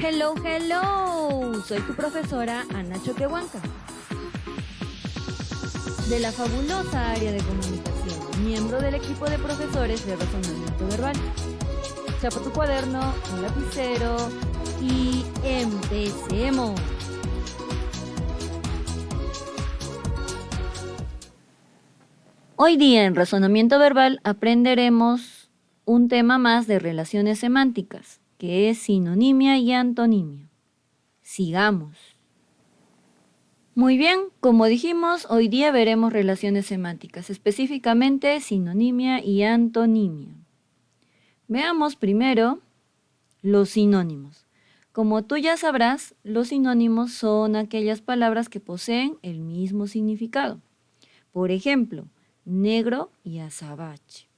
Hello, hello. Soy tu profesora Ana Choquehuanca, de la fabulosa área de comunicación, miembro del equipo de profesores de razonamiento verbal. Chapa tu cuaderno, un lapicero y empecemos. Hoy día en razonamiento verbal aprenderemos un tema más de relaciones semánticas, que es sinonimia y antonimia. Sigamos. Muy bien, como dijimos, hoy día veremos relaciones semánticas, específicamente sinonimia y antonimia. Veamos primero los sinónimos. Como tú ya sabrás, los sinónimos son aquellas palabras que poseen el mismo significado. Por ejemplo, negro y azabache.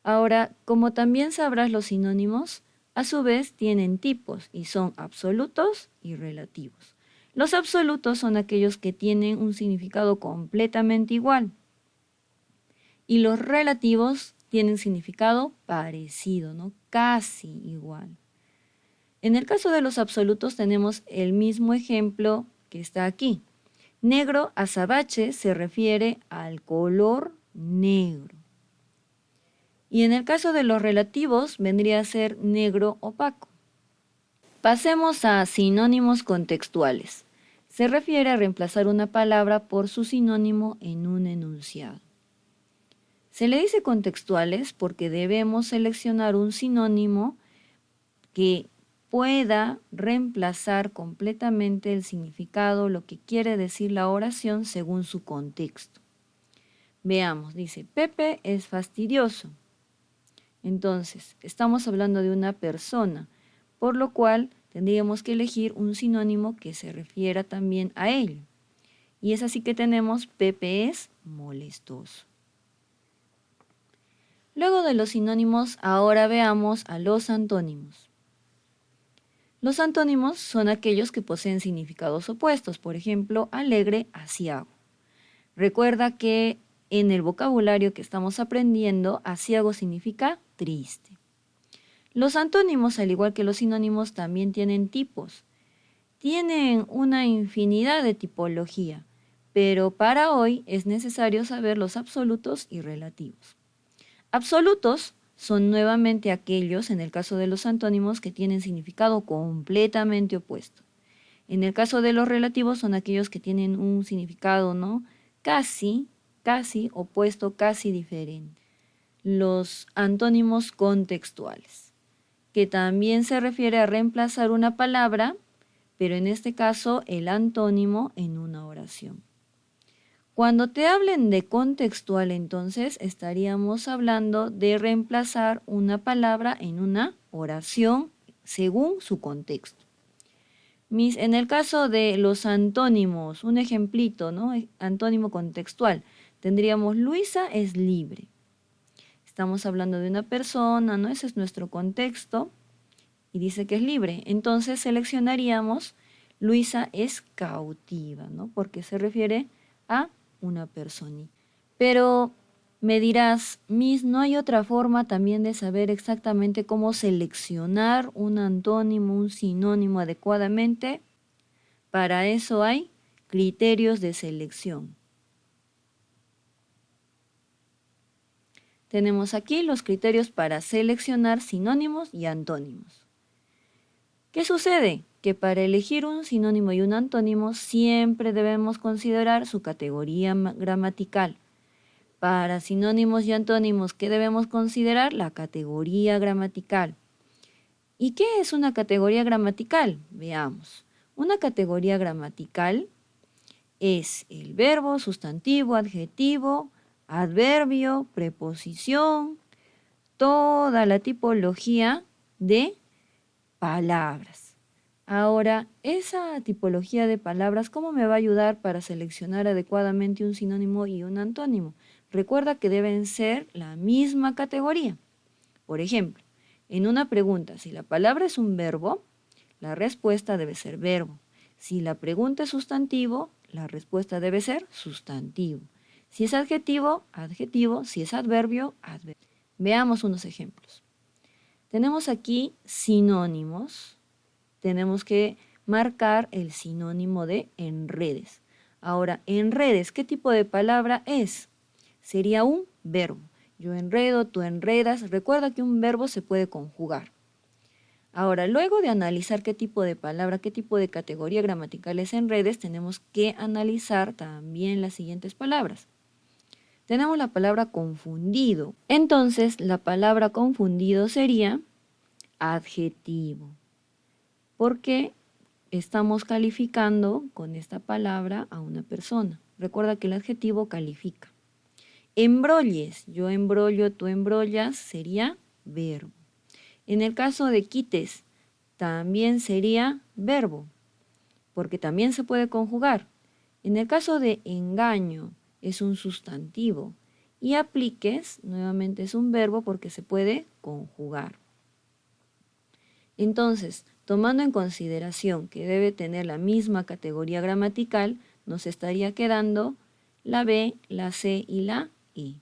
Ahora, como también sabrás, los sinónimos a su vez tienen tipos y son absolutos y relativos. Los absolutos son aquellos que tienen un significado completamente igual y los relativos tienen significado parecido, ¿no? Casi igual. En el caso de los absolutos tenemos el mismo ejemplo que está aquí. Negro azabache se refiere al color negro. Y en el caso de los relativos vendría a ser negro opaco. Pasemos a sinónimos contextuales. Se refiere a reemplazar una palabra por su sinónimo en un enunciado. Se le dice contextuales porque debemos seleccionar un sinónimo que pueda reemplazar completamente el significado, lo que quiere decir la oración según su contexto. Veamos, dice, Pepe es fastidioso. Entonces, estamos hablando de una persona, por lo cual tendríamos que elegir un sinónimo que se refiera también a él. Y es así que tenemos Pepe es molestoso. Luego de los sinónimos, ahora veamos a los antónimos. Los antónimos son aquellos que poseen significados opuestos, por ejemplo, alegre, aciago. Recuerda que en el vocabulario que estamos aprendiendo, aciago significa triste. Los antónimos, al igual que los sinónimos, también tienen tipos. Tienen una infinidad de tipología, pero para hoy es necesario saber los absolutos y relativos. Absolutos son nuevamente aquellos, en el caso de los antónimos, que tienen significado completamente opuesto. En el caso de los relativos son aquellos que tienen un significado, ¿no? Casi opuesto, casi diferente. Los antónimos contextuales, que también se refiere a reemplazar una palabra, pero en este caso el antónimo en una oración. Cuando te hablen de contextual, entonces estaríamos hablando de reemplazar una palabra en una oración según su contexto. En el caso de los antónimos, un ejemplito, ¿no? Antónimo contextual, tendríamos Luisa es libre. Estamos hablando de una persona, ¿no? Ese es nuestro contexto y dice que es libre. Entonces seleccionaríamos Luisa es cautiva, ¿no? Porque se refiere a una persona. Pero me dirás, Miss, ¿no hay otra forma también de saber exactamente cómo seleccionar un antónimo, un sinónimo adecuadamente? Para eso hay criterios de selección. Tenemos aquí los criterios para seleccionar sinónimos y antónimos. ¿Qué sucede? Que para elegir un sinónimo y un antónimo siempre debemos considerar su categoría gramatical. Para sinónimos y antónimos, ¿qué debemos considerar? La categoría gramatical. ¿Y qué es una categoría gramatical? Veamos. Una categoría gramatical es el verbo, sustantivo, adjetivo, adverbio, preposición, toda la tipología de palabras. Ahora, esa tipología de palabras, ¿cómo me va a ayudar para seleccionar adecuadamente un sinónimo y un antónimo? Recuerda que deben ser la misma categoría. Por ejemplo, en una pregunta, si la palabra es un verbo, la respuesta debe ser verbo. Si la pregunta es sustantivo, la respuesta debe ser sustantivo. Si es adjetivo, adjetivo. Si es adverbio, adverbio. Veamos unos ejemplos. Tenemos aquí sinónimos tenemos que marcar el sinónimo de enredes. Ahora, enredes, ¿qué tipo de palabra es? Sería un verbo. Yo enredo, tú enredas. Recuerda que un verbo se puede conjugar. Ahora, luego de analizar qué tipo de palabra, qué tipo de categoría gramatical es enredes, tenemos que analizar también las siguientes palabras. Tenemos la palabra confundido. Entonces, la palabra confundido sería adjetivo. Porque estamos calificando con esta palabra a una persona. Recuerda que el adjetivo califica. Embrolles, yo embrollo, tú embrollas, sería verbo. En el caso de quites, también sería verbo, porque también se puede conjugar. En el caso de engaño, es un sustantivo. Y apliques, nuevamente es un verbo porque se puede conjugar. Entonces, tomando en consideración que debe tener la misma categoría gramatical, nos estaría quedando la B, la C y la E.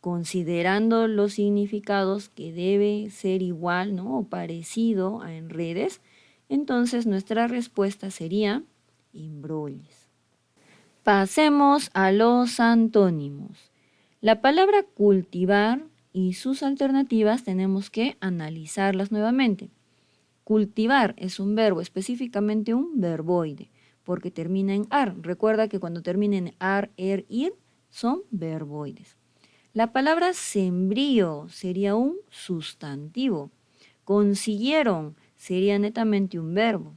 Considerando los significados que debe ser igual, ¿no?, o parecido a enredes, entonces nuestra respuesta sería embrolles. Pasemos a los antónimos. La palabra cultivar y sus alternativas tenemos que analizarlas nuevamente. Cultivar es un verbo, específicamente un verboide, porque termina en ar. Recuerda que cuando termina en ar, er, ir, son verboides. La palabra sembrío sería un sustantivo. Consiguieron sería netamente un verbo.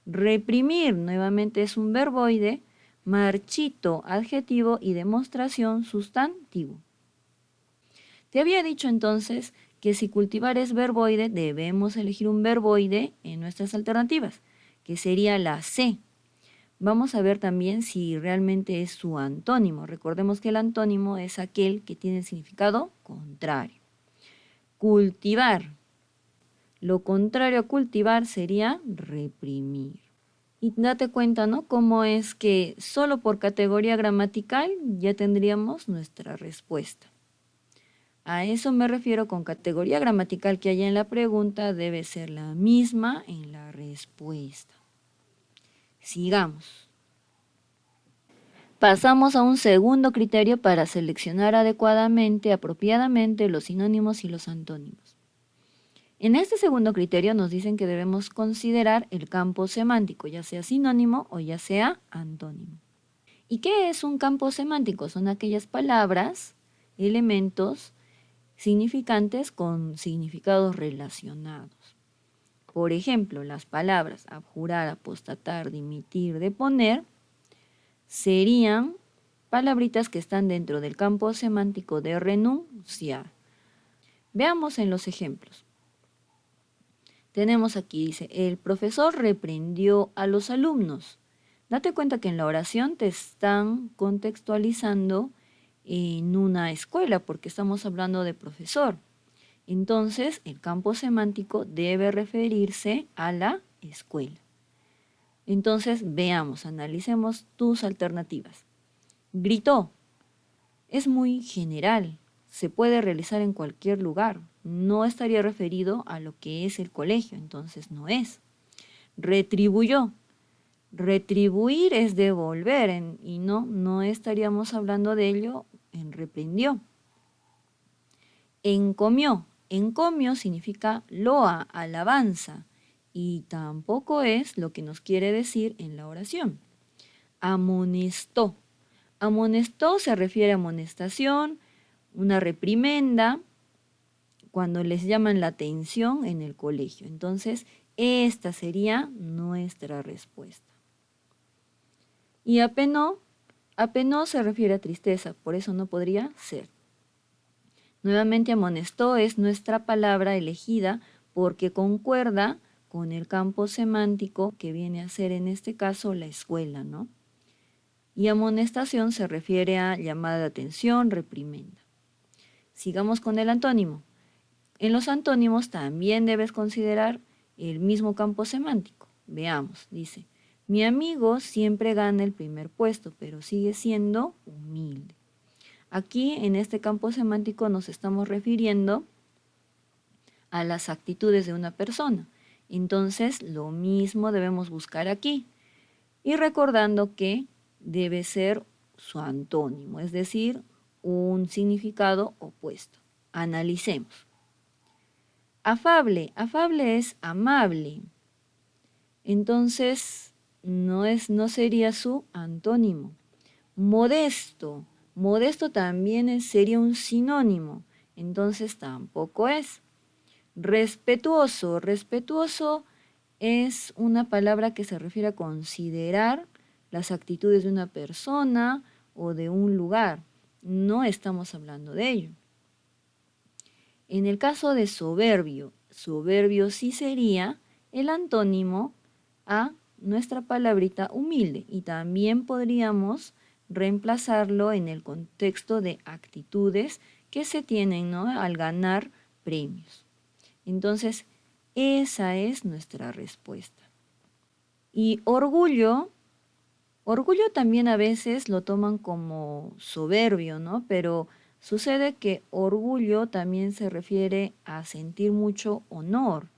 Reprimir nuevamente es un verboide. Marchito, adjetivo, y demostración, sustantivo. Te había dicho entonces que si cultivar es verboide, debemos elegir un verboide en nuestras alternativas, que sería la C. Vamos a ver también si realmente es su antónimo. Recordemos que el antónimo es aquel que tiene el significado contrario. Cultivar. Lo contrario a cultivar sería reprimir. Y date cuenta, ¿no?, cómo es que solo por categoría gramatical ya tendríamos nuestra respuesta. A eso me refiero con categoría gramatical que haya en la pregunta debe ser la misma en la respuesta. Sigamos. Pasamos a un segundo criterio para seleccionar adecuadamente, apropiadamente los sinónimos y los antónimos. En este segundo criterio nos dicen que debemos considerar el campo semántico, ya sea sinónimo o ya sea antónimo. ¿Y qué es un campo semántico? Son aquellas palabras, elementos, significantes con significados relacionados. Por ejemplo, las palabras abjurar, apostatar, dimitir, deponer serían palabritas que están dentro del campo semántico de renunciar. Veamos en los ejemplos. Tenemos aquí, dice, el profesor reprendió a los alumnos. Date cuenta que en la oración te están contextualizando en una escuela porque estamos hablando de profesor. Entonces, el campo semántico debe referirse a la escuela. Entonces, veamos, analicemos tus alternativas. Gritó. Es muy general. Se puede realizar en cualquier lugar. No estaría referido a lo que es el colegio, entonces no es. Retribuyó. Retribuir es devolver y no estaríamos hablando de ello en reprendió. Encomió. Encomio significa loa, alabanza, y tampoco es lo que nos quiere decir en la oración. Amonestó. Amonestó se refiere a amonestación, una reprimenda, cuando les llaman la atención en el colegio. Entonces, esta sería nuestra respuesta. Y apenó se refiere a tristeza, por eso no podría ser. Nuevamente, amonestó es nuestra palabra elegida porque concuerda con el campo semántico que viene a ser en este caso la escuela, ¿no? Y amonestación se refiere a llamada de atención, reprimenda. Sigamos con el antónimo. En los antónimos también debes considerar el mismo campo semántico. Veamos, dice, mi amigo siempre gana el primer puesto, pero sigue siendo humilde. Aquí, en este campo semántico, nos estamos refiriendo a las actitudes de una persona. Entonces, lo mismo debemos buscar aquí. Y recordando que debe ser su antónimo, es decir, un significado opuesto. Analicemos. Afable, afable es amable. Entonces, no sería su antónimo. Modesto, modesto también sería un sinónimo, entonces tampoco es. Respetuoso, respetuoso es una palabra que se refiere a considerar las actitudes de una persona o de un lugar. No estamos hablando de ello. En el caso de soberbio, soberbio sí sería el antónimo a nuestra palabrita humilde y también podríamos reemplazarlo en el contexto de actitudes que se tienen, ¿no?, al ganar premios. Entonces, esa es nuestra respuesta. Y orgullo también a veces lo toman como soberbio, ¿no? Pero sucede que orgullo también se refiere a sentir mucho honor.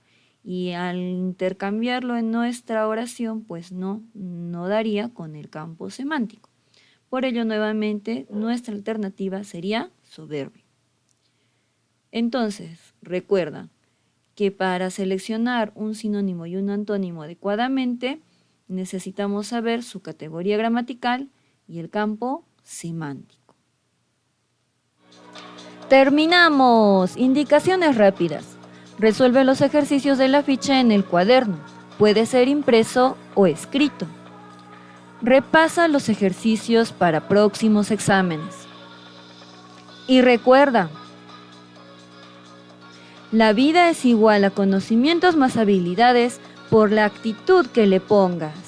Y al intercambiarlo en nuestra oración, pues no daría con el campo semántico. Por ello, nuevamente, nuestra alternativa sería soberbio. Entonces, recuerda que para seleccionar un sinónimo y un antónimo adecuadamente, necesitamos saber su categoría gramatical y el campo semántico. Terminamos. Indicaciones rápidas. Resuelve los ejercicios de la ficha en el cuaderno. Puede ser impreso o escrito. Repasa los ejercicios para próximos exámenes. Y recuerda, la vida es igual a conocimientos más habilidades por la actitud que le pongas.